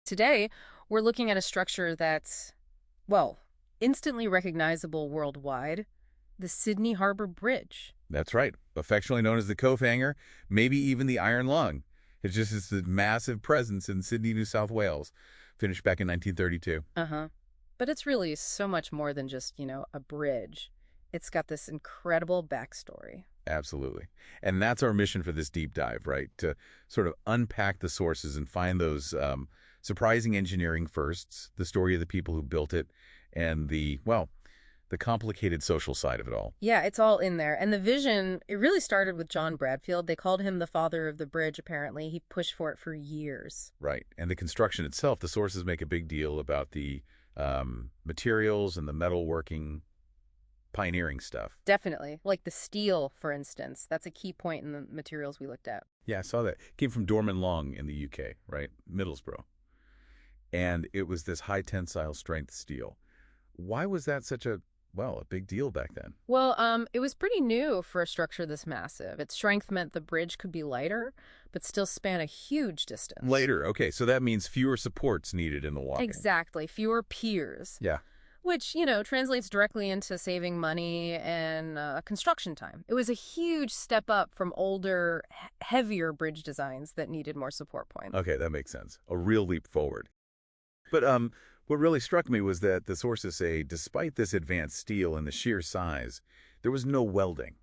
Today, we're looking at a structure that's, well, instantly recognizable worldwide, the Sydney Harbour Bridge. That's right. Affectionately known as the Cove Hanger, maybe even the Iron Lung. It's a massive presence in Sydney, New South Wales, finished back in 1932. Uh-huh. But it's really so much more than just, a bridge. It's got this incredible backstory. Absolutely. And that's our mission for this deep dive, right? To sort of unpack the sources and find those surprising engineering firsts, the story of the people who built it, and the complicated social side of it all. Yeah, it's all in there. And the vision, it really started with John Bradfield. They called him the father of the bridge, apparently. He pushed for it for years. Right. And the construction itself, the sources make a big deal about the materials and the metalworking, pioneering stuff. Definitely. Like the steel, for instance. That's a key point in the materials we looked at. Yeah, I saw that. Came from Dorman Long in the UK, right? Middlesbrough. And it was this high tensile strength steel. Why was that such a big deal back then? Well, it was pretty new for a structure this massive. Its strength meant the bridge could be lighter, but still span a huge distance. Later, okay, so that means fewer supports needed in the walking. Exactly. Fewer piers. Yeah. Which, translates directly into saving money and construction time. It was a huge step up from older, heavier bridge designs that needed more support points. Okay, that makes sense. A real leap forward. But what really struck me was that the sources say, despite this advanced steel and the sheer size, there was no welding.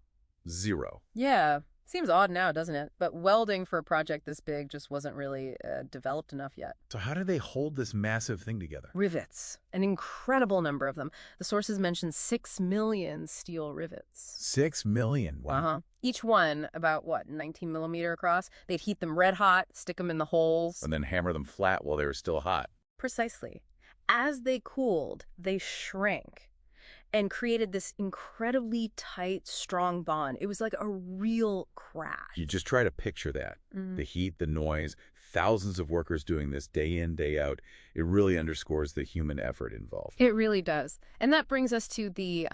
Zero. Yeah, seems odd now, doesn't it? But welding for a project this big just wasn't really developed enough yet. So how did they hold this massive thing together? Rivets, an incredible number of them. The sources mention 6 million steel rivets. 6 million. Wow. Uh-huh. Each one about, 19 millimeter across. They'd heat them red hot, stick them in the holes. And then hammer them flat while they were still hot. Precisely. As they cooled, they shrank and created this incredibly tight, strong bond. It was like a real crash. You just try to picture that. The heat, the noise, thousands of workers doing this day in, day out. It really underscores the human effort involved. It really does. And that brings us to the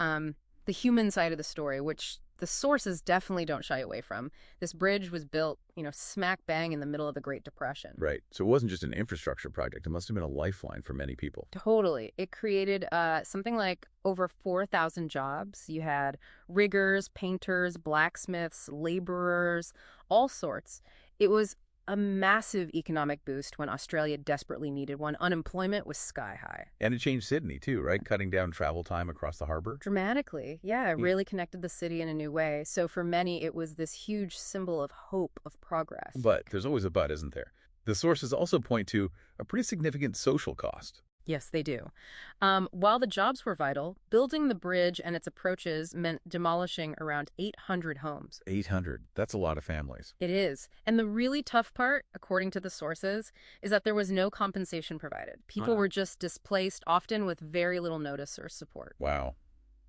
human side of the story, which the sources definitely don't shy away from. This bridge was built, smack bang in the middle of the Great Depression. Right. So it wasn't just an infrastructure project. It must have been a lifeline for many people. Totally. It created something like over 4,000 jobs. You had riggers, painters, blacksmiths, laborers, all sorts. It was a massive economic boost when Australia desperately needed one. Unemployment was sky high. And it changed Sydney, too, right? Cutting down travel time across the harbor. Dramatically. Yeah, it really connected the city in a new way. So for many, it was this huge symbol of hope, of progress. But there's always a but, isn't there? The sources also point to a pretty significant social cost. Yes, they do. While the jobs were vital, building the bridge and its approaches meant demolishing around 800 homes. 800. That's a lot of families. It is. And the really tough part, according to the sources, is that there was no compensation provided. People were just displaced, often with very little notice or support. Wow.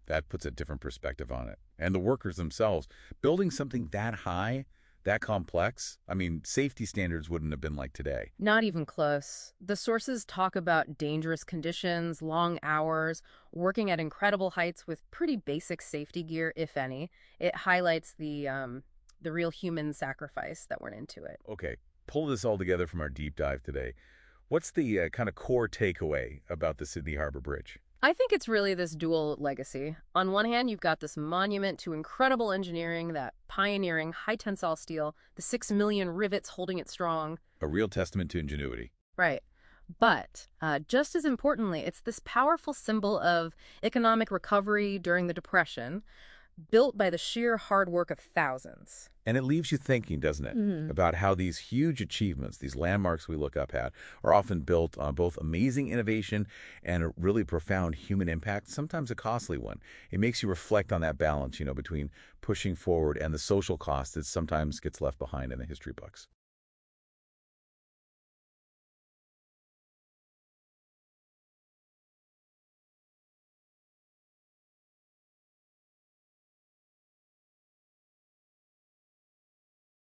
That puts a different perspective on it. And the workers themselves, building something that high, that complex, safety standards wouldn't have been like today. Not even close. The sources talk about dangerous conditions, long hours, working at incredible heights with pretty basic safety gear, if any. It highlights the real human sacrifice that went into it. Okay, pull this all together from our deep dive today. What's the kind of core takeaway about the Sydney Harbour Bridge? I think it's really this dual legacy. On one hand, you've got this monument to incredible engineering, that pioneering high-tensile steel, the 6 million rivets holding it strong. A real testament to ingenuity. Right. But just as importantly, it's this powerful symbol of economic recovery during the Depression, built by the sheer hard work of thousands. And it leaves you thinking, doesn't it, about how these huge achievements, these landmarks we look up at, are often built on both amazing innovation and a really profound human impact, sometimes a costly one. It makes you reflect on that balance, between pushing forward and the social cost that sometimes gets left behind in the history books.